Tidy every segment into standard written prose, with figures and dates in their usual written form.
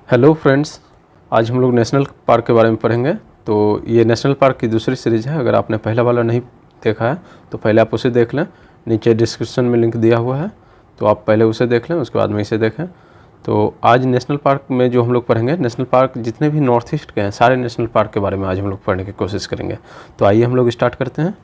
Hello friends, आज हम लोग नेशनल पार्क के बारे में पढ़ेंगे। तो ये नेशनल पार्क की दूसरी सीरीज़ है। अगर आपने पहला वाला नहीं देखा है तो पहले आप उसे देख लें, नीचे डिस्क्रिप्शन में लिंक दिया हुआ है, तो आप पहले उसे देख लें, उसके बाद में इसे देखें। तो आज नेशनल पार्क में जो हम लोग पढ़ेंगे, नेशनल पार्क जितने भी नॉर्थ ईस्ट के हैं सारे नेशनल पार्क के बारे में आज हम लोग पढ़ने की कोशिश करेंगे। तो आइए हम लोग स्टार्ट करते हैं।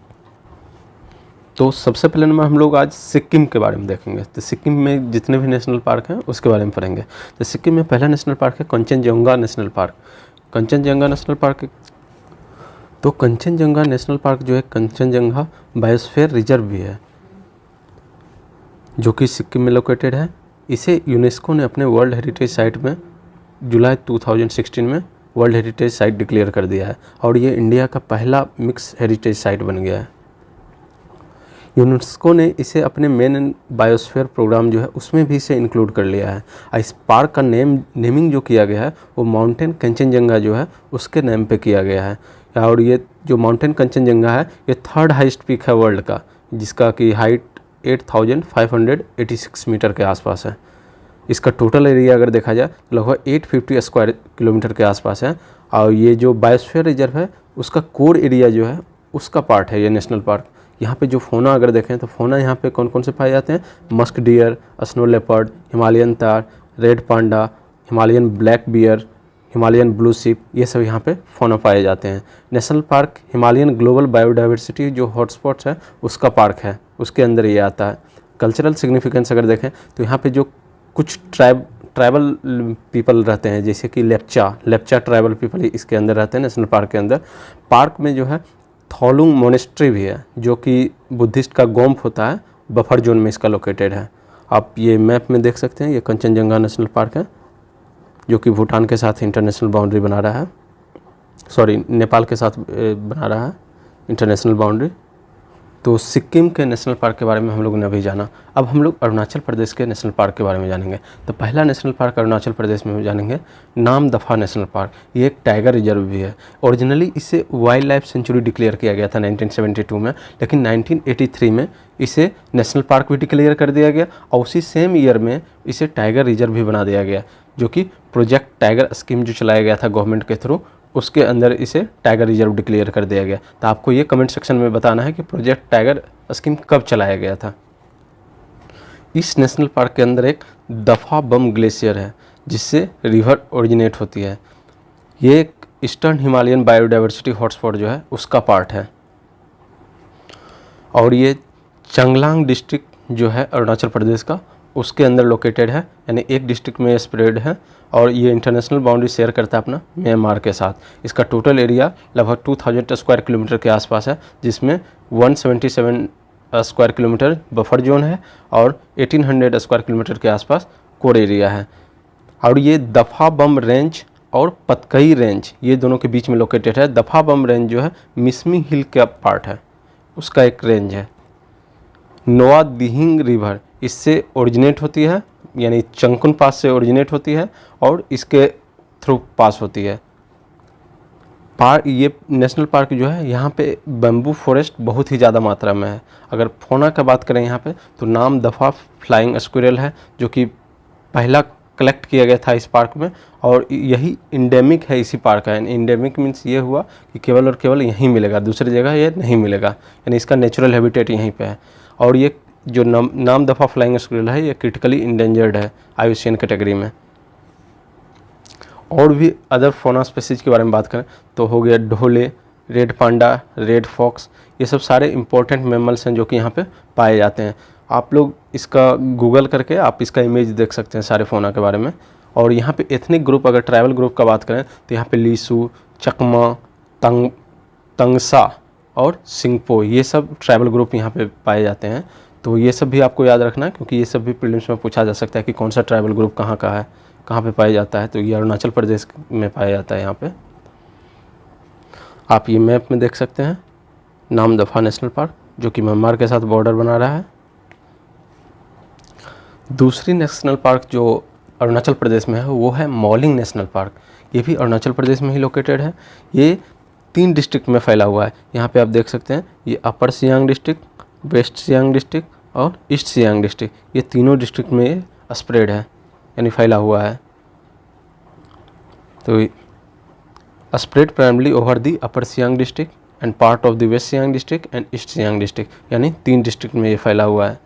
तो सबसे पहले नंबर हम लोग आज सिक्किम के बारे में देखेंगे। तो सिक्किम में जितने भी नेशनल पार्क हैं उसके बारे में पढ़ेंगे। तो सिक्किम में पहला नेशनल पार्क है Kanchenjunga national park. Kanchenjunga national park, तो कंचनजंगा नेशनल पार्क जो है, कंचनजंगा बायोस्फीयर रिजर्व भी है जो कि सिक्किम में लोकेटेड है। इसे यूनेस्को ने अपने वर्ल्ड हेरिटेज साइट में जुलाई 2016 में वर्ल्ड हेरिटेज साइट डिक्लेयर कर दिया है और ये इंडिया का पहला मिक्स हेरिटेज साइट बन गया है। यूनेस्को ने इसे अपने मेन बायोस्फीयर प्रोग्राम जो है उसमें भी इसे इंक्लूड कर लिया है। इस पार्क का नेमिंग जो किया गया है वो माउंटेन कंचनजंगा जो है उसके नेम पे किया गया है। और ये जो माउंटेन कंचनजंगा है ये थर्ड हाईएस्ट पीक है वर्ल्ड का, जिसका कि हाइट 8586 मीटर के आसपास है। इसका टोटल एरिया अगर देखा जाए तो लगभग 850 स्क्वायर किलोमीटर के आसपास है। और ये जो बायोस्फीयर रिजर्व है उसका कोर एरिया जो है उसका पार्ट है ये नेशनल पार्क। यहाँ पे जो फोना अगर देखें तो फोना यहाँ पे कौन कौन से पाए जाते हैं, musk deer, snow leopard, Himalayan tahr, red panda, Himalayan black bear, Himalayan blue sheep, ये सब यहाँ पे फोना पाए जाते हैं। National park Himalayan global biodiversity जो हॉटस्पॉट्स है उसका पार्क है, उसके अंदर ये आता है। कल्चरल सिग्निफिकेंस अगर देखें तो यहाँ पे जो कुछ ट्राइबल पीपल रहते हैं, जैसे कि लेप्चा ट्राइबल पीपल इसके अंदर रहते हैं नेशनल पार्क के अंदर। पार्क में जो है थोलुंग मोनेस्ट्री भी है जो कि बुद्धिस्ट का गोम्प होता है, बफर जोन में इसका लोकेटेड है। आप ये मैप में देख सकते हैं, ये कंचनजंगा नेशनल पार्क है जो कि भूटान के साथ इंटरनेशनल बाउंड्री बना रहा है, नेपाल के साथ बना रहा है इंटरनेशनल बाउंड्री। तो सिक्किम के नेशनल पार्क के बारे में हम लोगों ने अभी जाना। अब हम लोग अरुणाचल प्रदेश के नेशनल पार्क के बारे में जानेंगे। तो पहला नेशनल पार्क अरुणाचल प्रदेश में जानेंगे, नामदफा नेशनल पार्क। ये एक टाइगर रिजर्व भी है। ओरिजिनली इसे वाइल्ड लाइफ सेंचुरी डिक्लेयर किया गया था 1972 में, लेकिन 1983 में इसे नेशनल पार्क भी डिक्लेयर कर दिया गया और उसी सेम ईयर में इसे टाइगर रिजर्व भी बना दिया गया, जो कि प्रोजेक्ट टाइगर स्कीम जो चलाया गया था गवर्नमेंट के थ्रू, उसके अंदर इसे टाइगर रिजर्व डिक्लेयर कर दिया गया। तो आपको ये कमेंट सेक्शन में बताना है कि प्रोजेक्ट टाइगर स्कीम कब चलाया गया था। इस नेशनल पार्क के अंदर एक दफा बम ग्लेशियर है जिससे रिवर ओरिजिनेट होती है। ये एक ईस्टर्न हिमालयन बायोडाइवर्सिटी हॉटस्पॉट जो है उसका पार्ट है और ये चांगलांग डिस्ट्रिक्ट जो है अरुणाचल प्रदेश का उसके अंदर लोकेटेड है, यानी एक डिस्ट्रिक्ट में स्प्रेड है और ये इंटरनेशनल बाउंड्री शेयर करता है अपना म्यांमार के साथ। इसका टोटल एरिया लगभग 2000 स्क्वायर किलोमीटर के आसपास है, जिसमें 177 स्क्वायर किलोमीटर बफर जोन है और 1800 स्क्वायर किलोमीटर के आसपास कोर एरिया है। और ये दफा बम रेंज और पतकई रेंज ये दोनों के बीच में लोकेटेड है। दफा बम रेंज जो है मिसमी हिल का पार्ट है, उसका एक रेंज है। नोआ दिहिंग रिवर इससे ओरिजिनेट होती है, यानी चंकुन पास से ओरिजिनेट होती है और इसके थ्रू पास होती है। ये नेशनल पार्क जो है यहाँ पे बैम्बू फॉरेस्ट बहुत ही ज़्यादा मात्रा में है। अगर फोना का बात करें यहाँ पे तो नामदफा फ्लाइंग स्क्विरल है जो कि पहला कलेक्ट किया गया था इस पार्क में और यही इंडेमिक है इसी पार्क का। इंडेमिक मीन्स ये हुआ कि केवल और केवल यहीं मिलेगा, दूसरी जगह ये नहीं मिलेगा, यानी इसका नेचुरल हैबिटेट यहीं पे है। और ये जो नामदफा फ्लाइंग स्क्विरल है ये क्रिटिकली इंडेंजर्ड है IUCN कैटेगरी में। और भी अदर फोना स्पीसीज के बारे में बात करें तो हो गया Dhole, red panda, red fox, ये सब सारे इंपॉर्टेंट मैमल्स हैं जो कि यहाँ पे पाए जाते हैं। आप लोग इसका गूगल करके आप इसका इमेज देख सकते हैं सारे फोना के बारे में। और यहाँ पे एथनिक ग्रुप, अगर ट्राइबल ग्रुप का बात करें तो यहाँ पे लीसू, चकमा, तंगसा और सिंगपो ये सब ट्राइबल ग्रुप यहाँ पे पाए जाते हैं। तो ये सब भी आपको याद रखना है क्योंकि ये सब भी प्रीलिम्स में पूछा जा सकता है कि कौन सा ट्राइबल ग्रुप कहाँ का है, कहाँ पे पाया जाता है। तो ये अरुणाचल प्रदेश में पाया जाता है। यहाँ पे आप ये मैप में देख सकते हैं नामदफा नेशनल पार्क जो कि म्यांमार के साथ बॉर्डर बना रहा है। दूसरी नेशनल पार्क जो अरुणाचल प्रदेश में है वो है मॉलिंग नेशनल पार्क। ये भी अरुणाचल प्रदेश में ही लोकेटेड है। ये 3 डिस्ट्रिक्ट में फैला हुआ है। यहाँ पे आप देख सकते हैं ये upper Siang district, west Siang district और ईस्ट सियांग डिस्ट्रिक्ट, ये तीनों डिस्ट्रिक्ट में स्प्रेड है, यानी फैला हुआ है। तो spread primarily over the upper Siang district and part of the west Siang district and east Siang district, यानी 3 डिस्ट्रिक्ट में ये फैला हुआ है।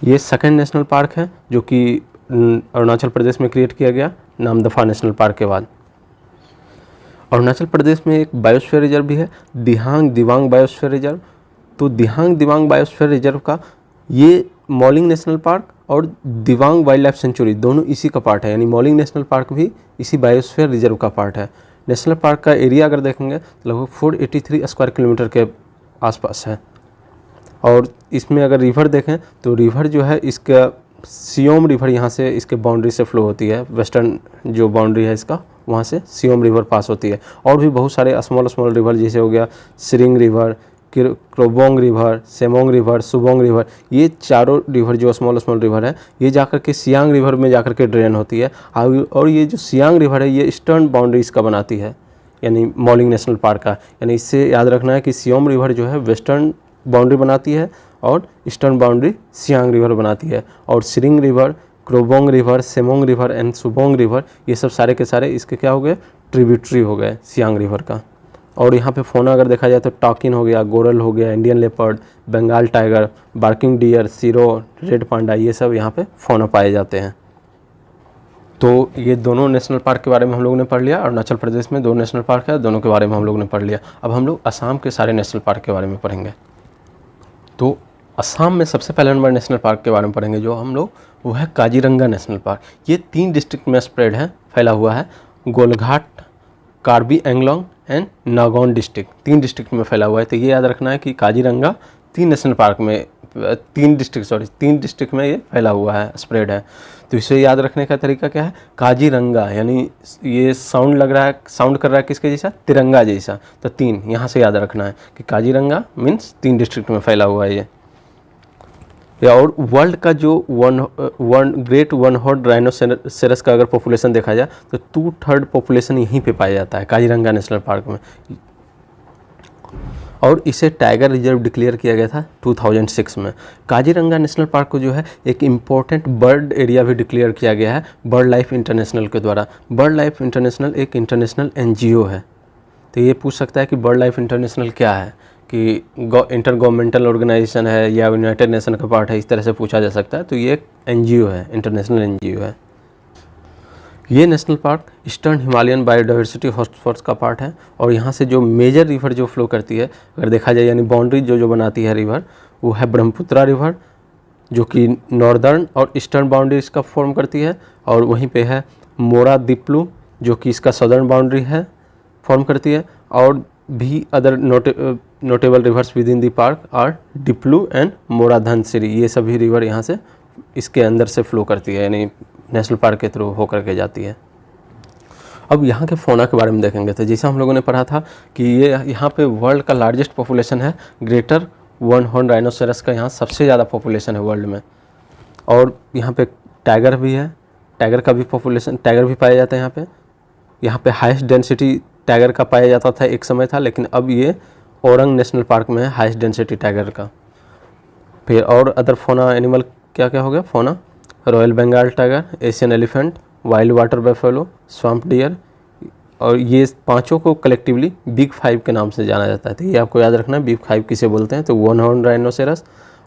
ये सेकंड नेशनल पार्क है जो कि अरुणाचल प्रदेश में क्रिएट किया गया नामदफा नेशनल पार्क के बाद। अरुणाचल प्रदेश में एक बायोस्फीयर रिजर्व भी है, दिहांग दिवांग बायोस्फीयर रिजर्व। तो दिहांग दिवांग बायोस्फीयर रिजर्व का ये मॉलिंग नेशनल पार्क और दिवांग वाइल्ड लाइफ सेंचुरी दोनों इसी का पार्ट है, यानी मॉलिंग नेशनल पार्क भी इसी बायोस्फीयर रिजर्व का पार्ट है। नेशनल पार्क का एरिया अगर देखेंगे तो लगभग 483 स्क्वायर किलोमीटर के आसपास है। और इसमें अगर रिवर देखें तो रिवर जो है इसका सियोम रिवर यहाँ से इसके बाउंड्री से फ्लो होती है, वेस्टर्न जो बाउंड्री है इसका वहाँ से सियोम रिवर पास होती है। और भी बहुत सारे स्मॉल रिवर जैसे हो गया सिरिंग river, Krobong river, Semong river, सुबोंग river, ये चारों रिवर जो स्मॉल रिवर है ये जाकर के सियांग रिवर में जाकर के ड्रेन होती है। और ये जो सियांग रिवर है ये ईस्टर्न बाउंड्री इसका बनाती है, यानी मॉलिंग नेशनल पार्क का। यानी इससे याद रखना है कि सियोम रिवर जो है वेस्टर्न बाउंड्री बनाती है और ईस्टर्न बाउंड्री सियांग रिवर बनाती है। और Siring river, Krobong river, Semong river and Subong river ये सब सारे के सारे इसके क्या हो गए, ट्रिब्यूटरी हो गए सियांग रिवर का। और यहाँ पे फोना अगर देखा जाए तो टॉकिन हो गया, गोरल हो गया, Indian leopard, Bengal tiger, barking deer, serow, red panda, ये सब यहाँ पे फोना पाए जाते हैं। तो ये दोनों नेशनल पार्क के बारे में हम लोगों ने पढ़ लिया। अरुणाचल प्रदेश में 2 नेशनल पार्क है, दोनों के बारे में हम लोगों ने पढ़ लिया। अब हम लोग असम के सारे नेशनल पार्क के बारे में पढ़ेंगे। तो असम में सबसे पहले नंबर नेशनल पार्क के बारे में पढ़ेंगे जो हम लोग, वो है काजीरंगा नेशनल पार्क। ये 3 डिस्ट्रिक्ट में स्प्रेड है, फैला हुआ है, Golaghat, Karbi Anglong and Nagaon district, 3 district में फैला हुआ है। तो ये याद रखना है कि काजीरंगा 3 नेशनल पार्क में 3 डिस्ट्रिक्ट में ये फैला हुआ है, स्प्रेड है। तो इसे याद रखने का तरीका क्या है, काजीरंगा, यानी ये साउंड कर रहा है किसके जैसा, तिरंगा जैसा। तो 3 यहाँ से याद रखना है कि काजीरंगा मीन्स 3 डिस्ट्रिक्ट में फैला हुआ है ये। और वर्ल्ड का जो ग्रेट वन हॉर्न राइनोसेरस का अगर पॉपुलेशन देखा जाए तो 2/3 पॉपुलेशन यहीं पे पाया जाता है काजीरंगा नेशनल पार्क में। और इसे टाइगर रिजर्व डिक्लेयर किया गया था 2006 में। काजीरंगा नेशनल पार्क को जो है एक इम्पोर्टेंट बर्ड एरिया भी डिक्लेयर किया गया है बर्ड लाइफ इंटरनेशनल के द्वारा। बर्ड लाइफ इंटरनेशनल एक इंटरनेशनल NGO है। तो ये पूछ सकता है कि बर्ड लाइफ इंटरनेशनल क्या है, कि इंटर गवर्नमेंटल ऑर्गेनाइजेशन है या यूनाइटेड नेशन का पार्ट है, इस तरह से पूछा जा सकता है। तो ये एक NGO है, इंटरनेशनल NGO है। ये national park eastern Himalayan biodiversity hotspots का पार्ट है। और यहाँ से जो मेजर रिवर जो फ्लो करती है अगर देखा जाए, यानी बाउंड्री जो बनाती है रिवर, वो है ब्रह्मपुत्रा रिवर जो कि नॉर्दर्न और ईस्टर्न बाउंड्री इसका फॉर्म करती है। और वहीं पे है मोरा दिप्लू जो कि इसका सदर्न बाउंड्री है, फॉर्म करती है। और भी other notable rivers within the park are Diplu and Mora Dhansiri, ये सभी रिवर यहाँ से इसके अंदर से फ्लो करती है, यानी नेशनल पार्क के थ्रू होकर के जाती है। अब यहाँ के फौना के बारे में देखेंगे तो जैसा हम लोगों ने पढ़ा था कि ये यहाँ पे वर्ल्ड का लार्जेस्ट पॉपुलेशन है, ग्रेटर वन हॉर्न राइनोसेरस का यहाँ सबसे ज़्यादा पॉपुलेशन है वर्ल्ड में। और यहाँ पे टाइगर भी है, टाइगर का भी पॉपुलेशन, टाइगर भी पाया जाता है यहाँ पे। यहाँ पे हाईएस्ट डेंसिटी टाइगर का पाया जाता था, एक समय था, लेकिन अब ये औरंग नेशनल पार्क में है हाईएस्ट डेंसिटी टाइगर का। फिर और अदर फौना एनिमल क्या क्या हो गया, fauna royal Bengal tiger, Asian elephant, wild water buffalo, swamp deer, और ये पांचों को कलेक्टिवली बिग 5 के नाम से जाना जाता है। तो ये आपको याद रखना है बिग 5 किसे बोलते हैं। तो वन हॉर्न राइनोसेरस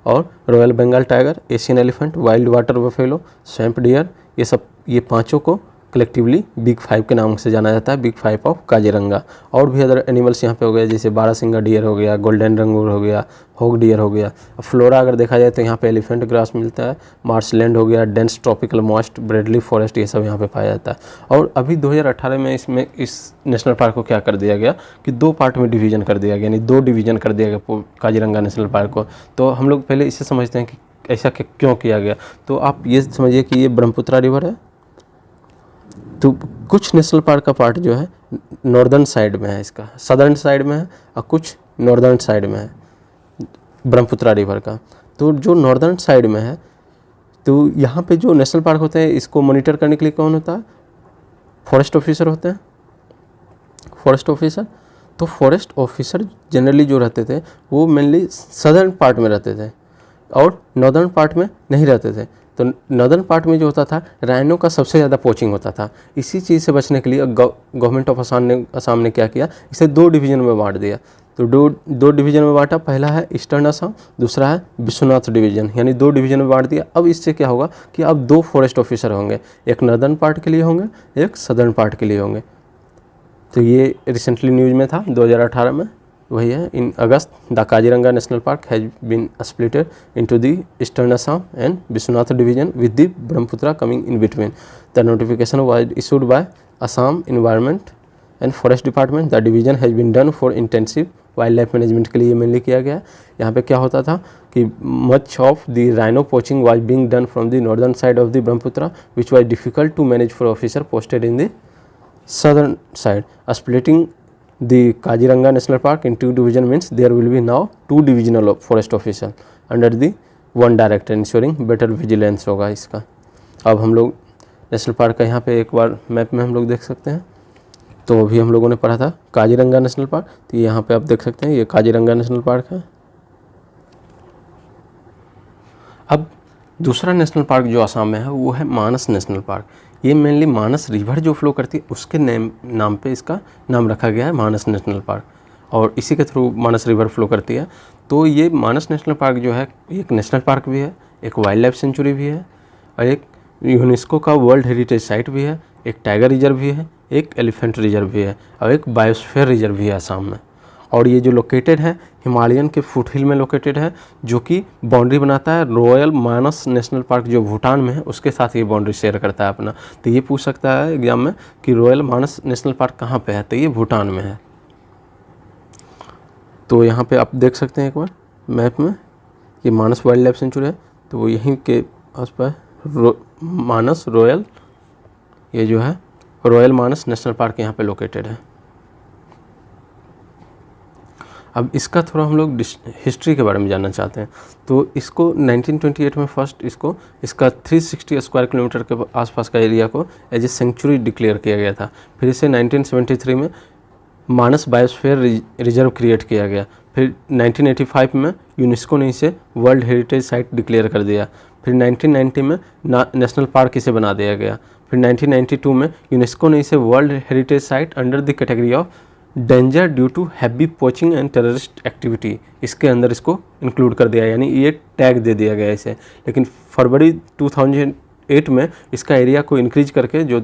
और royal Bengal tiger, Asian elephant, wild water buffalo, swamp deer, ये पांचों को कलेक्टिवली बिग 5 के नाम से जाना जाता है, बिग 5 ऑफ काजीरंगा। और भी अदर एनिमल्स यहाँ पे हो गए, जैसे बारासिंगा डियर हो गया, गोल्डन रंगूर हो गया, होग डियर हो गया। फ्लोरा अगर देखा जाए तो यहाँ पे एलिफेंट ग्रास मिलता है, मार्शलैंड हो गया, dense tropical moist Bradley forest, ये सब यहाँ पे पाया जाता है। और अभी 2018 में इस नेशनल पार्क को क्या कर दिया गया कि 2 पार्ट में डिवीजन कर दिया गया, यानी 2 डिवीजन कर दिया गया काजीरंगा नेशनल पार्क को। तो हम लोग पहले इसे समझते हैं कि ऐसा क्यों किया गया। तो आप ये समझिए कि ये ब्रह्मपुत्रा रिवर है, तो कुछ नेशनल पार्क का पार्ट जो है नॉर्दर्न साइड में है, इसका सदर्न साइड में है, और कुछ नॉर्दर्न साइड में है ब्रह्मपुत्रा रिवर का। तो जो नॉर्दर्न साइड में है, तो यहाँ पे जो नेशनल पार्क होते हैं इसको मॉनिटर करने के लिए कौन होता है, फॉरेस्ट ऑफिसर होते हैं, फॉरेस्ट ऑफिसर। तो फॉरेस्ट ऑफिसर जनरली जो रहते थे वो मेनली सदर्न पार्ट में रहते थे और नॉर्दर्न पार्ट में नहीं रहते थे। तो नॉर्दर्न पार्ट में जो होता था राइनो का सबसे ज़्यादा पोचिंग होता था। इसी चीज़ से बचने के लिए गवर्नमेंट ऑफ असम ने क्या किया, इसे 2 डिवीज़न में बांट दिया। तो दो डिवीज़न में बांटा, पहला है ईस्टर्न असम, दूसरा है विश्वनाथ डिवीज़न, यानी 2 डिवीज़न में बांट दिया। अब इससे क्या होगा कि अब 2 फॉरेस्ट ऑफिसर होंगे, एक नॉर्दर्न पार्ट के लिए होंगे, एक सदर्न पार्ट के लिए होंगे। तो ये रिसेंटली न्यूज़ में था 2018 में, वही है। In August the Kaziranga national park has been splitted into the eastern Assam and Biswanath division with the Brahmaputra coming in between. The notification was issued by Assam environment and forest department. The division has been done for intensive wildlife management के लिए mainly किया गया। यहाँ पे क्या होता था कि much of the rhino poaching was being done from the northern side of the Brahmaputra which was difficult to manage for officer posted in the southern side. Splitting the Kaziranga National Park in 2 divisions means there will be now 2 divisional forest officer under the one director, ensuring better vigilance होगा इसका। अब हम लोग national park का यहाँ पे एक बार map में हम लोग देख सकते हैं। तो अभी हम लोगों ने पढ़ा था काजीरंगा नेशनल पार्क, तो यहाँ पे आप देख सकते हैं ये काजीरंगा नेशनल पार्क है। अब दूसरा नेशनल पार्क जो असम में है वो है मानस नेशनल पार्क। ये मेनली मानस रिवर जो फ्लो करती है उसके नाम पे इसका नाम रखा गया है मानस नेशनल पार्क, और इसी के थ्रू मानस रिवर फ्लो करती है। तो ये मानस नेशनल पार्क जो है एक नेशनल पार्क भी है, एक वाइल्ड लाइफ सेंचुरी भी है, और एक यूनेस्को का वर्ल्ड हेरिटेज साइट भी है, एक टाइगर रिजर्व भी है, एक एलिफेंट रिजर्व भी है, और एक बायोस्फीयर रिजर्व भी है असम में। और ये जो लोकेटेड है हिमालयन के फुटहिल में लोकेटेड है, जो कि बाउंड्री बनाता है रॉयल मानस नेशनल पार्क जो भूटान में है उसके साथ ये बाउंड्री शेयर करता है अपना। तो ये पूछ सकता है एग्जाम में कि रॉयल मानस नेशनल पार्क कहाँ पे है, तो ये भूटान में है। तो यहाँ पे आप देख सकते हैं एक बार मैप में ये मानस वाइल्ड लाइफ सेंचुरी है, तो वो यहीं के आस पास मानस रॉयल, ये जो है रॉयल मानस नेशनल पार्क यहाँ पे लोकेटेड है। अब इसका थोड़ा हम लोग हिस्ट्री के बारे में जानना चाहते हैं। तो इसको 1928 में फर्स्ट इसका 360 स्क्वायर किलोमीटर के आसपास का एरिया को एज ए सेंचुरी डिक्लेयर किया गया था। फिर इसे 1973 में मानस बायोस्फीयर रिजर्व क्रिएट किया गया। फिर 1985 में यूनेस्को ने इसे वर्ल्ड हेरिटेज साइट डिक्लेयर कर दिया। फिर 1990 में नेशनल पार्क इसे बना दिया गया। फिर 1992 में यूनेस्को ने इसे world heritage site under the category of danger due to heavy poaching and terrorist activity इसके अंदर इसको इंक्लूड कर दिया, यानी ये टैग दे दिया गया इसे। लेकिन फरवरी 2008 में इसका एरिया को इंक्रीज करके जो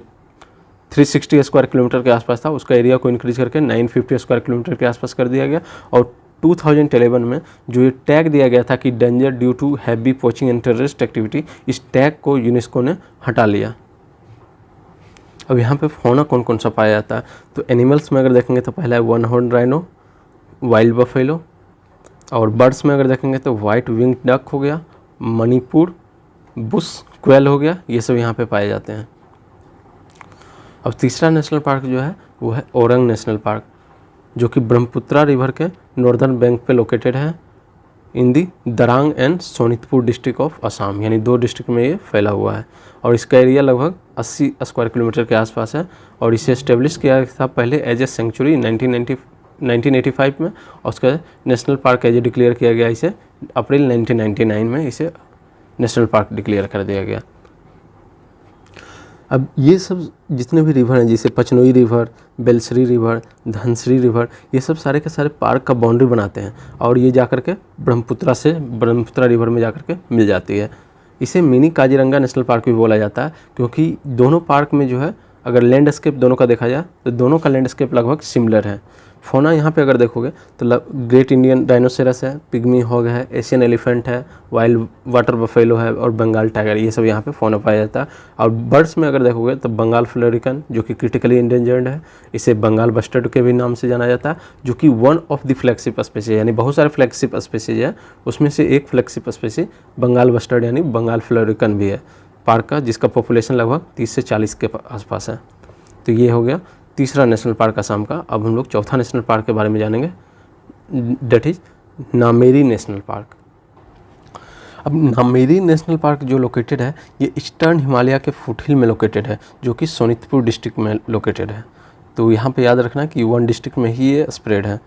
360 स्क्वायर किलोमीटर के आसपास था उसका एरिया को इंक्रीज करके 950 स्क्वायर किलोमीटर के आसपास कर दिया गया। और 2011 में जो ये टैग दिया गया था कि danger due to heavy poaching and terrorist activity, इस टैग को यूनेस्को ने हटा लिया। अब यहाँ पे फौना कौन कौन सा पाया जाता है, तो एनिमल्स में अगर देखेंगे तो पहला है 1 हॉर्न राइनो, वाइल्ड बफेलो, और बर्ड्स में अगर देखेंगे तो वाइट विंग डक हो गया, मणिपुर बुश क्वेल हो गया, ये सब यहाँ पे पाए जाते हैं। अब तीसरा नेशनल पार्क जो है वो है ओरंग नेशनल पार्क, जो कि ब्रह्मपुत्रा रिवर के नॉर्दर्न बैंक पे लोकेटेड है in the Darrang and Sonitpur district of Assam, यानी 2 डिस्ट्रिक्ट में ये फैला हुआ है। और इसका एरिया लगभग 80 स्क्वायर किलोमीटर के आसपास है। और इसे एस्टेब्लिश किया था पहले एज ए सेंचुरी 1985 में, और उसका national park as a declare किया गया इसे अप्रैल 1999 में इसे नेशनल पार्क डिक्लेयर कर दिया गया। अब ये सब जितने भी रिवर हैं जैसे पचनोई रिवर, बेलसरी रिवर, धनसरी रिवर, ये सब सारे के सारे पार्क का बाउंड्री बनाते हैं, और ये जाकर के ब्रह्मपुत्रा रिवर में जाकर के मिल जाती है। इसे मिनी काजीरंगा नेशनल पार्क भी बोला जाता है, क्योंकि दोनों पार्क में जो है अगर लैंडस्केप दोनों का देखा जाए तो दोनों का लैंडस्केप लगभग सिमिलर है। फौना यहाँ पे अगर देखोगे तो ग्रेट इंडियन डायनोसोरस है, पिग्मी हॉग है, एशियन एलिफेंट है, वाइल्ड वाटर बफेलो है, और बंगाल टाइगर, ये सब यहाँ पे फौना पाया जाता है। और बर्ड्स में अगर देखोगे तो बंगाल फ्लोरिकन जो कि क्रिटिकली इंडेंजर्ड है, इसे बंगाल बस्टर्ड के भी नाम से जाना जाता है, जो कि one of the flagship species, यानी बहुत सारे फ्लैगशिप स्पीसीज है, उसमें से एक फ्लैगशिप स्पीसीज बंगाल बस्टर्ड यानी बंगाल फ्लोरिकन भी है पार्क का, जिसका पॉपुलेशन लगभग 30 से 40 के आसपास है। तो ये हो गया तीसरा नेशनल पार्क असम का। अब हम लोग चौथा नेशनल पार्क के बारे में जानेंगे, that is Nameri national park. अब नामेरी नेशनल पार्क जो लोकेटेड है ये ईस्टर्न हिमालय के फुटहिल में लोकेटेड है, जो कि सोनितपुर डिस्ट्रिक्ट में लोकेटेड है। तो यहाँ पे याद रखना कि 1 डिस्ट्रिक्ट में ही ये स्प्रेड है।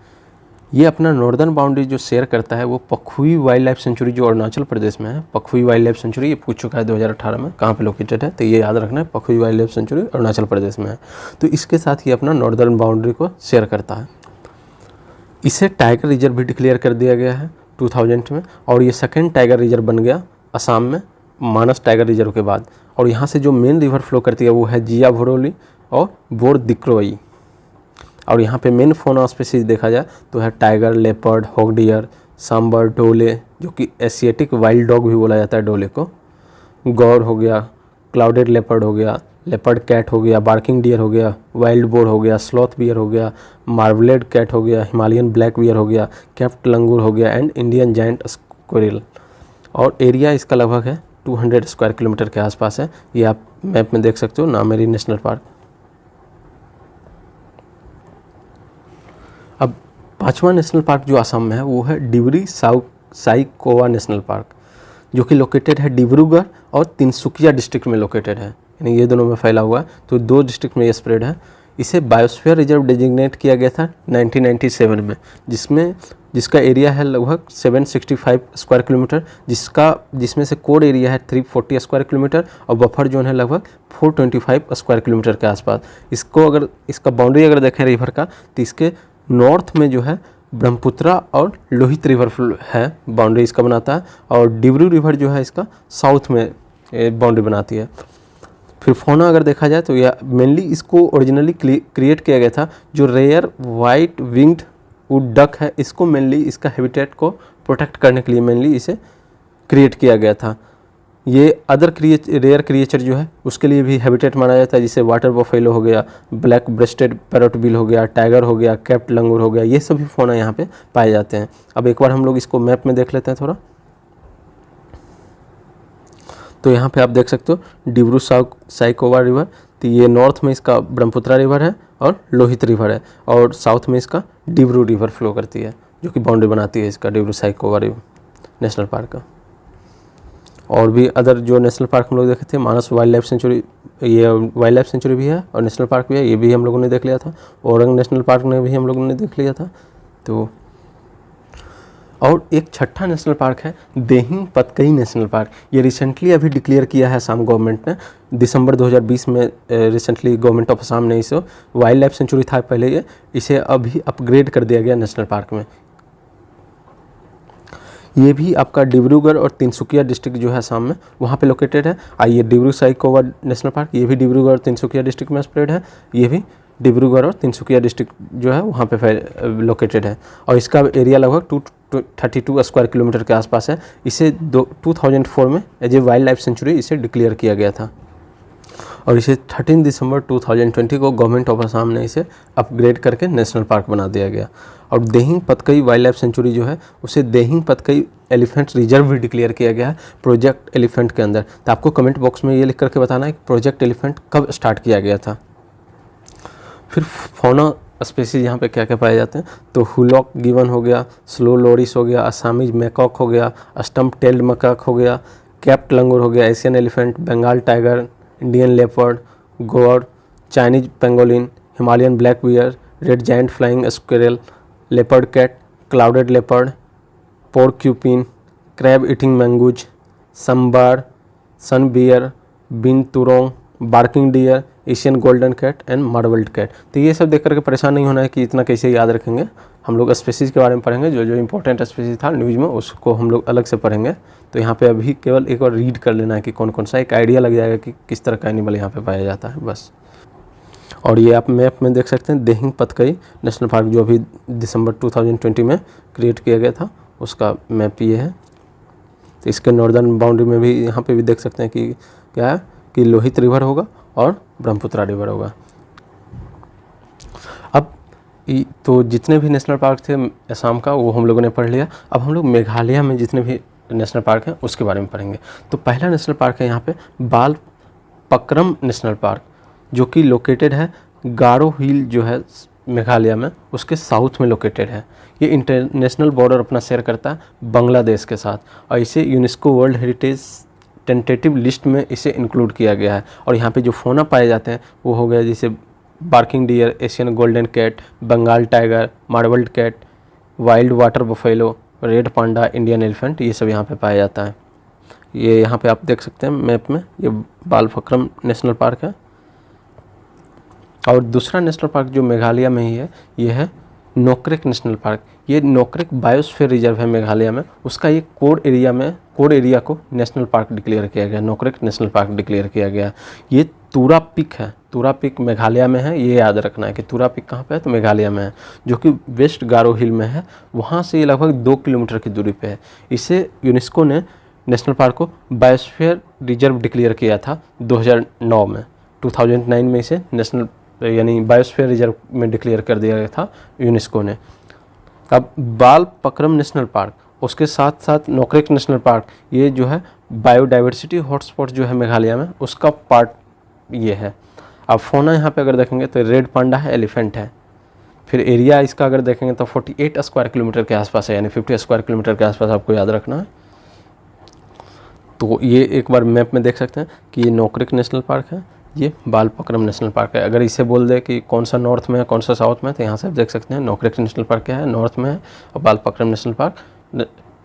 ये अपना नॉर्दर्न बाउंड्री जो शेयर करता है वो पखुई वाइल्ड लाइफ सेंचुरी जो अरुणाचल प्रदेश में है। पखुई वाइल्ड लाइफ सेंचुरी ये पूछ चुका है 2018 में कहाँ पे लोकेटेड है, तो ये याद रखना है, Pakhui wildlife sanctuary Arunachal Pradesh में है। तो इसके साथ ये अपना नॉर्दर्न बाउंड्री को शेयर करता है। इसे टाइगर रिजर्व भी डिक्लेयर कर दिया गया है 2000 में, और ये सेकेंड टाइगर रिजर्व बन गया असम में मानस टाइगर रिजर्व के बाद। और यहाँ से जो मेन रिवर फ्लो करती है वो है जिया भोरोली और बोर दिक्रोई। और यहाँ पे मेन फोना स्पीसीज देखा जाए तो है tiger, leopard, hog deer, sambar, dhole जो कि एशियाटिक वाइल्ड डॉग भी बोला जाता है डोले को, गौर हो गया, क्लाउडेड लेपर्ड हो गया, लेपर्ड कैट हो गया, बार्किंग डियर हो गया, वाइल्ड बोर हो गया, स्लॉथ बियर हो गया, मार्वलेड कैट हो गया, हिमालयन ब्लैक बियर हो गया, कैप्ट लंगूर हो गया एंड इंडियन जायंट स्क्विरल। और एरिया इसका लगभग है 200 स्क्वायर किलोमीटर के आसपास है। ये आप मैप में देख सकते हो, नामेरी नेशनल पार्क। अब पांचवा नेशनल पार्क जो असम में है वो है डिब्री साइखोवा नेशनल पार्क, जो कि लोकेटेड है डिब्रूगढ़ और तिनसुकिया डिस्ट्रिक्ट में लोकेटेड है, यानी ये दोनों में फैला हुआ है, तो 2 डिस्ट्रिक्ट में ये स्प्रेड है। इसे बायोस्फीयर रिजर्व डेजिग्नेट किया गया था 1997 में, जिसका एरिया है लगभग 765 स्क्वायर किलोमीटर, जिसमें से कोर एरिया है 340 स्क्वायर किलोमीटर और बफर जोन है लगभग 425 स्क्वायर किलोमीटर के आसपास। इसका बाउंड्री अगर देखें रिवर का, तो इसके नॉर्थ में जो है ब्रह्मपुत्रा और लोहित रिवर है, बाउंड्री इसका बनाता है, और डिब्रू रिवर जो है इसका साउथ में बाउंड्री बनाती है। फिर फौना अगर देखा जाए तो यह मेनली इसको ओरिजिनली क्रिएट किया गया था, जो rare white winged wood duck है, इसको मेनली इसका हैबिटेट को प्रोटेक्ट करने के लिए मेनली इसे क्रिएट किया गया था। ये अदर रेयर क्रिएचर जो है उसके लिए भी हैबिटेट माना जाता है, जैसे वाटर बफेलो हो गया, ब्लैक ब्रेस्टेड पैरोट बिल हो गया, टाइगर हो गया, कैप्ट लंगूर हो गया, ये सभी फौना यहाँ पे पाए जाते हैं। अब एक बार हम लोग इसको मैप में देख लेते हैं थोड़ा। तो यहाँ पे आप देख सकते हो डिब्रू साइखोवा रिवर, तो ये नॉर्थ में इसका ब्रह्मपुत्रा रिवर है और लोहित रिवर है, और साउथ में इसका डिब्रू रिवर फ्लो करती है, जो कि बाउंड्री बनाती है इसका Dibru Saikhowa river national park का। और भी अदर जो नेशनल पार्क हम लोग देखे थे, मानस वाइल्ड लाइफ सेंचुरी, ये वाइल्ड लाइफ सेंचुरी भी है और नेशनल पार्क भी है, ये भी हम लोगों ने देख लिया था। औरंग नेशनल पार्क में भी हम लोगों ने देख लिया था। तो और एक छठा नेशनल पार्क है देहिंग पतकई नेशनल पार्क। ये रिसेंटली अभी डिक्लेयर किया है असम गवर्नमेंट ने, दिसंबर 2020 में रिसेंटली गवर्नमेंट ऑफ असम ने इसे, वाइल्ड लाइफ सेंचुरी था पहले इसे अभी अपग्रेड कर दिया गया नेशनल पार्क में। ये भी आपका डिब्रूगढ़ और तिनसुकिया डिस्ट्रिक्ट जो है असम में, वहाँ पे लोकेटेड है। आइए डिब्रू साइखोवा नेशनल पार्क, ये भी डिब्रूगढ़ और तिनसुकिया डिस्ट्रिक्ट में स्प्रेड है, ये भी डिब्रूगढ़ और तिनसुकिया डिस्ट्रिक्ट जो है वहाँ पे लोकेटेड है, और इसका एरिया लगभग 232 स्क्वायर किलोमीटर के आसपास है। इसे 2004 में as a wildlife sanctuary इसे डिक्लेयर किया गया था, और इसे 13 दिसंबर 2020 को गवर्नमेंट ऑफ असम ने इसे अपग्रेड करके नेशनल पार्क बना दिया गया। और Dehing Patkai wild life sanctuary जो है उसे देहिंग पतकई एलिफेंट रिजर्व भी डिक्लेयर किया गया है प्रोजेक्ट एलिफेंट के अंदर। तो आपको कमेंट बॉक्स में ये लिख करके बताना है कि प्रोजेक्ट एलिफेंट कब स्टार्ट किया गया था। फिर फौना स्पीसीज यहाँ पे क्या क्या पाए जाते हैं, तो हुलॉक गिवन हो गया, स्लो लोरिस हो गया, असामीज मैकॉक हो गया, स्टम्प टेल्ड मकाक हो गया, कैप्ट लंगूर हो गया, Asian elephant, Bengal tiger, Indian leopard, gaur, Chinese pangolin, Himalayan black bear, red giant flying squirrel, leopard cat, clouded leopard, porcupine, crab eating mongoose, sambar, sun bear, binturong, barking deer, Asian golden cat and marbled cat. तो ये सब देख करके परेशान नहीं होना है कि इतना कैसे याद रखेंगे, हम लोग स्पीसीज के बारे में पढ़ेंगे, जो जो इंपॉर्टेंट स्पीसीज था न्यूज़ में उसको हम लोग अलग से पढ़ेंगे। तो यहाँ पे अभी केवल एक बार रीड कर लेना है कि कौन कौन सा, एक आइडिया लग जाएगा कि किस तरह का एनिमल यहाँ पे पाया जाता है बस। और ये आप मैप में देख सकते हैं देहिंग पतकई नेशनल पार्क, जो अभी दिसंबर 2020 में क्रिएट किया गया था, उसका मैप ये है। तो इसके नॉर्दर्न बाउंड्री में भी यहाँ पे भी देख सकते हैं कि क्या है कि लोहित रिवर होगा और ब्रह्मपुत्रा रिवर होगा। अब तो जितने भी नेशनल पार्क थे असम का वो हम लोगों ने पढ़ लिया। अब हम लोग मेघालय में जितने भी नेशनल पार्क हैं उसके बारे में पढ़ेंगे। तो पहला नेशनल पार्क है यहाँ पे बाल पक्रम नेशनल पार्क, जो कि लोकेटेड है गारो हिल जो है मेघालय में, उसके साउथ में लोकेटेड है। ये इंटरनेशनल बॉर्डर अपना शेयर करता है बांग्लादेश के साथ, और इसे UNESCO world heritage tentative list में इसे इंक्लूड किया गया है। और यहाँ पे जो फौना पाए जाते हैं वो हो गया जैसे barking deer, Asian golden cat, Bengal tiger, marbled cat, wild water buffalo, red panda, Indian elephant, ये सब यहाँ पे पाया जाता है। ये यहाँ पे आप देख सकते हैं मैप में, ये बालफक्रम नेशनल पार्क है। और दूसरा नेशनल पार्क जो मेघालय में ही है, ये है नोक्रेक नेशनल पार्क। ये नोक्रेक बायोस्फीयर रिजर्व है मेघालय में, उसका ये कोर एरिया को नेशनल पार्क डिक्लेयर किया गया, नोक्रेक नेशनल पार्क डिक्लेयर किया गया। ये तुरा पिक है, तुरा पिक मेघालय में है, ये याद रखना है कि तुरा पिक कहाँ पे है, तो मेघालय में है, जो कि वेस्ट गारो हिल में है। वहाँ से ये लगभग 2 किलोमीटर की दूरी पे है। इसे यूनेस्को ने नेशनल पार्क को बायोस्फीयर रिजर्व डिक्लेयर किया था 2009 में। 2009 में इसे नेशनल यानी बायोस्फीयर रिजर्व में डिक्लेयर कर दिया गया था यूनेस्को ने। अब बालपक्रम नेशनल पार्क, उसके साथ साथ नोक्रेक नेशनल पार्क, ये जो है बायोडाइवर्सिटी हॉटस्पॉट जो है मेघालय में, उसका पार्ट ये है। अब फौना यहाँ पे अगर देखेंगे तो रेड पांडा है, एलिफेंट है। फिर एरिया इसका अगर देखेंगे तो 48 स्क्वायर किलोमीटर के आसपास है, यानी 50 स्क्वायर किलोमीटर के आसपास आपको याद रखना है। तो ये एक बार मैप में देख सकते हैं कि ये नोक्रेक नेशनल पार्क है, ये बालपक्रम नेशनल पार्क है। अगर इसे बोल दे कि कौन सा नॉर्थ में है कौन सा साउथ में है, तो यहाँ से आप देख सकते हैं नोक्रेक नेशनल पार्क क्या है, नॉर्थ में है, और बालपक्रम नेशनल पार्क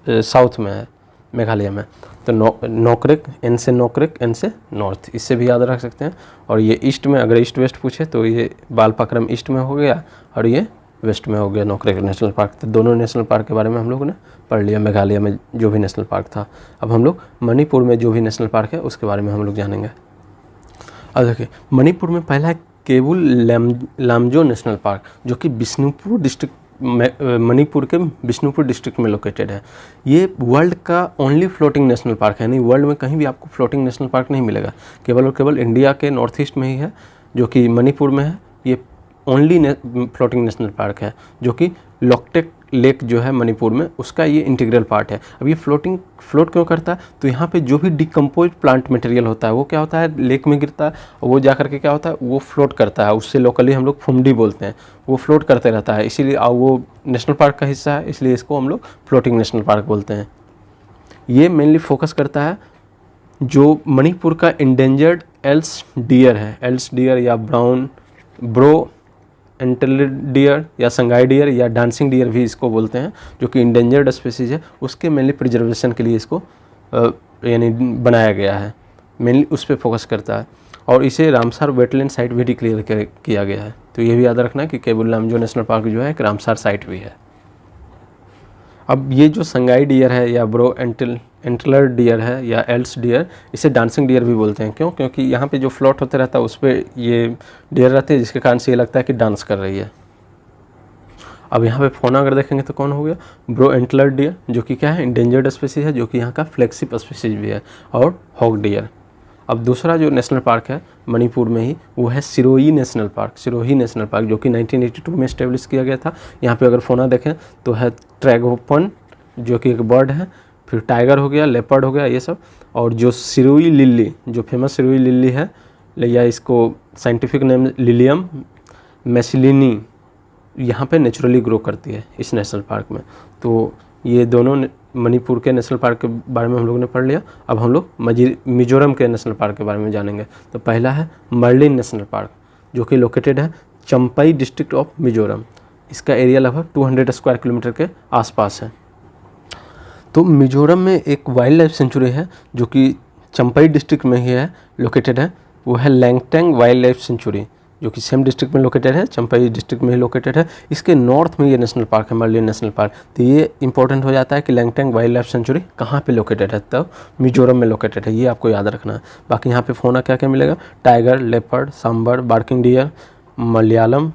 साउथ में है मेघालय में। तो नोक्रेक, एन से नोक्रेक, एन से नॉर्थ, इससे भी याद रख सकते हैं। और ये ईस्ट में, अगर ईस्ट वेस्ट पूछे तो ये बालपक्रम ईस्ट में हो गया और ये वेस्ट में हो गया नोक्रेक नेशनल पार्क। तो दोनों नेशनल पार्क के बारे में हम लोगों ने पढ़ लिया, मेघालय में जो भी नेशनल पार्क था। अब हम लोग मणिपुर में जो भी नेशनल पार्क है उसके बारे में हम लोग जानेंगे। अब देखिए, मणिपुर में पहला है केबुल लामजो नेशनल पार्क, जो कि बिष्णुपुर डिस्ट्रिक्ट मणिपुर के बिष्णुपुर डिस्ट्रिक्ट में लोकेटेड है। ये वर्ल्ड का ओनली फ्लोटिंग नेशनल पार्क है, यानी वर्ल्ड में कहीं भी आपको फ्लोटिंग नेशनल पार्क नहीं मिलेगा, केवल और केवल इंडिया के नॉर्थ ईस्ट में ही है, जो कि मणिपुर में है। ये ओनली फ्लोटिंग नेशनल पार्क है, जो कि लोकटेक लेक जो है मणिपुर में, उसका ये इंटीग्रल पार्ट है। अब ये फ्लोट क्यों करता है, तो यहाँ पे जो भी डिकम्पोज प्लांट मटेरियल होता है वो क्या होता है, लेक में गिरता है, और वो जा करके क्या होता है, वो फ्लोट करता है। उससे लोकली हम लोग फुमडी बोलते हैं, वो फ्लोट करते रहता है, इसीलिए वो नेशनल पार्क का हिस्सा है, इसलिए इसको हम लोग फ्लोटिंग नेशनल पार्क बोलते हैं। ये मेनली फोकस करता है जो मणिपुर का इंडेंजर्ड एल्स डियर है, एल्स डियर या ब्रो एंटेलिड डियर या संगाई डियर या डांसिंग डियर भी इसको बोलते हैं, जो कि इंडेंजर्ड स्पीसीज है, उसके मेनली प्रिजर्वेशन के लिए इसको यानी बनाया गया है, मेनली उस पर फोकस करता है। और इसे रामसार वेटलैंड साइट भी डिक्लेयर किया गया है। तो ये भी याद रखना है कि केबुल लामजो नेशनल पार्क जो है एक रामसार साइट भी है। अब ये जो संगाई डियर है या ब्रो एंटलर डियर है या एल्स डियर, इसे डांसिंग डियर भी बोलते हैं। क्यों? क्योंकि यहाँ पे जो फ्लोट होते रहता है उस पर ये डियर रहते हैं, जिसके कारण से ये लगता है कि डांस कर रही है। अब यहाँ पे फौना अगर देखेंगे तो कौन हो गया, ब्रो एंटलर डियर, जो कि क्या है, इंडेंजर्ड स्पीसीज है, जो कि यहाँ का फ्लैगशिप स्पीसीज भी है, और हॉक डियर। अब दूसरा जो नेशनल पार्क है मणिपुर में ही, वो है Sirohi national park, Sirohi national park, जो कि 1982 में इस्टेब्लिश किया गया था। यहाँ पे अगर फौना देखें तो है ट्रैगोपन, जो कि एक बर्ड है, फिर टाइगर हो गया, लेपर्ड हो गया, ये सब। और जो सिरोही लिली, जो फेमस सिरोही लिली है, या इसको साइंटिफिक नेम लिलियम मैसिलिनी, यहाँ पे नेचुरली ग्रो करती है इस नेशनल पार्क में। तो ये दोनों मणिपुर के नेशनल पार्क के बारे में हम लोगों ने पढ़ लिया। अब हम लोग मिजोरम के नेशनल पार्क के बारे में जानेंगे। तो पहला है मर्लिन नेशनल पार्क, जो कि लोकेटेड है चंपाई डिस्ट्रिक्ट ऑफ मिजोरम। इसका एरिया लगभग 200 स्क्वायर किलोमीटर के आसपास है। तो मिजोरम में एक वाइल्ड लाइफ सेंचुरी है जो कि चंपाई डिस्ट्रिक्ट में ही है, लोकेटेड है, वो है लैंगटैंग वाइल्ड लाइफ सेंचुरी, जो कि सेम डिस्ट्रिक्ट में लोकेटेड है, चंपाई डिस्ट्रिक्ट में ही लोकेटेड है। इसके नॉर्थ में ये नेशनल पार्क है, मर्लिन नेशनल पार्क। तो ये इंपॉर्टेंट हो जाता है कि लैंगटैंग वाइल्ड लाइफ सेंचुरी कहाँ पे लोकेटेड है, तब मिजोरम में लोकेटेड है, ये आपको याद रखना है। बाकी यहाँ पे फौना क्या क्या मिलेगा, tiger, leopard, sambar, barking deer, Malayan,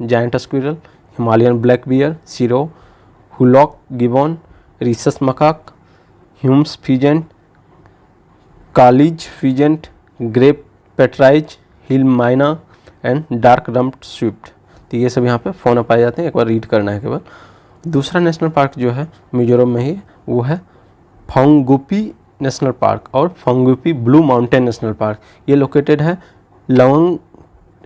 giant squirrel, Himalayan black bear, serow, hoolock gibbon, rhesus macaque, Hume's pheasant, kalij pheasant, grey partridge, hill myna and dark rumped Swift. तो ये सब यहाँ पे फौना पाए जाते हैं, एक बार रीड करना है केवल। दूसरा नेशनल पार्क जो है मिजोरम में ही, वो है फंगुपी नेशनल पार्क और फंगुपी ब्लू माउंटेन नेशनल पार्क। ये लोकेटेड है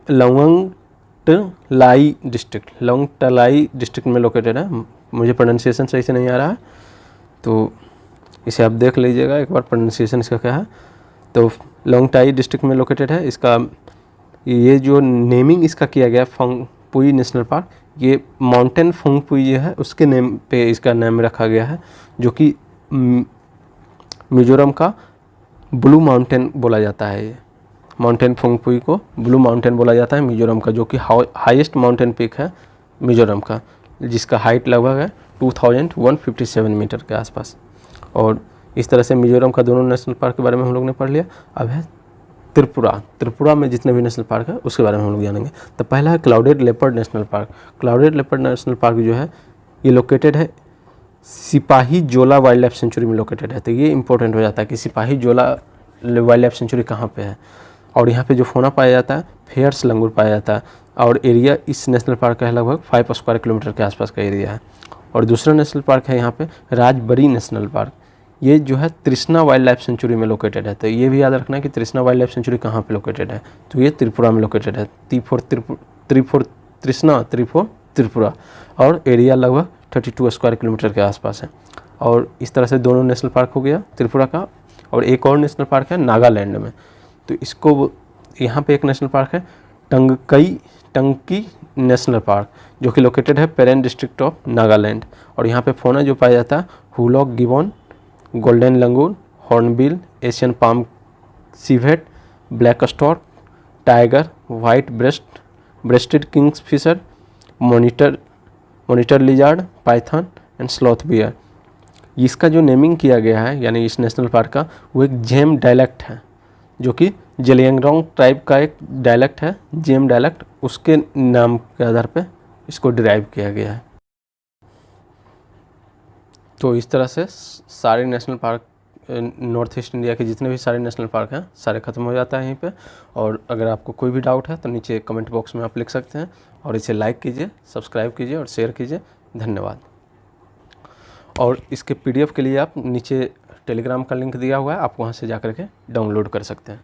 लवंगटलाई डिस्ट्रिक्ट में लोकेटेड है। मुझे प्रोनाउंसिएशन सही से नहीं आ रहा है, तो इसे आप देख लीजिएगा एक बार प्रोनाउंसिएशन इसका क्या है। तो लोंगटाई डिस्ट्रिक्ट में लोकेटेड है। इसका ये जो नेमिंग इसका किया गया फंगपुई नेशनल पार्क, ये माउंटेन फुंगपुई जो है उसके नेम पे इसका नाम रखा गया है, जो कि मिजोरम का ब्लू माउंटेन बोला जाता है। ये माउंटेन फुंगपुई को ब्लू माउंटेन बोला जाता है मिजोरम का, जो कि हाईएस्ट माउंटेन पीक है मिजोरम का, जिसका हाइट लगभग है 2157 मीटर के आसपास। और इस तरह से मिजोरम का दोनों नेशनल पार्क के बारे में हम लोग ने पढ़ लिया। अब है त्रिपुरा में जितने भी नेशनल पार्क है उसके बारे में हम लोग जानेंगे। तो पहला है clouded leopard national park. Clouded leopard national park जो है ये लोकेटेड है सिपाही जोला वाइल्ड लाइफ सेंचुरी में लोकेटेड है। तो ये इंपॉर्टेंट हो जाता है कि सिपाही जोला वाइल्ड लाइफ सेंचुरी कहाँ पे है। और यहाँ पे जो फोना पाया जाता है फेयर्स लंगूर पाया जाता है। और एरिया इस नेशनल पार्क का है लगभग 5 स्क्वायर किलोमीटर के आसपास का एरिया है। और दूसरा नेशनल पार्क है यहाँ पे राजबरी नेशनल पार्क। ये जो है तृष्णा वाइल्ड लाइफ सेंचुरी में लोकेटेड है। तो ये भी याद रखना है कि तृष्णा वाइल्ड लाइफ सेंचुरी कहाँ पे लोकेटेड है, तो ये त्रिपुरा में लोकेटेड है। त्रिपुरा। और एरिया लगभग 32 स्क्वायर किलोमीटर के आसपास है। और इस तरह से दोनों नेशनल पार्क हो गया त्रिपुरा का। और एक और नेशनल पार्क है नागालैंड में। तो इसको यहाँ पे एक नेशनल पार्क है टंकी नेशनल पार्क, जो कि लोकेटेड है पेरेन डिस्ट्रिक्ट ऑफ नागालैंड। और यहाँ पे फोना जो पाया जाता है hoolock gibbon, golden langur, hornbill, Asian palm civet, black stork, tiger, white breasted kings fisher, monitor lizard, python and sloth bear. इसका जो नेमिंग किया गया है यानी इस नेशनल पार्क का, वो एक जेम डायलेक्ट है, जो कि जेलियांगरोंग ट्राइब का एक डायलेक्ट है, जेम डायलेक्ट, उसके नाम के आधार पे इसको डिराइव किया गया है। तो इस तरह से सारे national park north east India के जितने भी सारे नेशनल पार्क हैं सारे ख़त्म हो जाता है यहीं पे। और अगर आपको कोई भी डाउट है तो नीचे कमेंट बॉक्स में आप लिख सकते हैं। और इसे लाइक कीजिए, सब्सक्राइब कीजिए और शेयर कीजिए। धन्यवाद। और इसके PDF के लिए आप नीचे टेलीग्राम का लिंक दिया हुआ है, आप वहाँ से जा कर के डाउनलोड कर सकते हैं।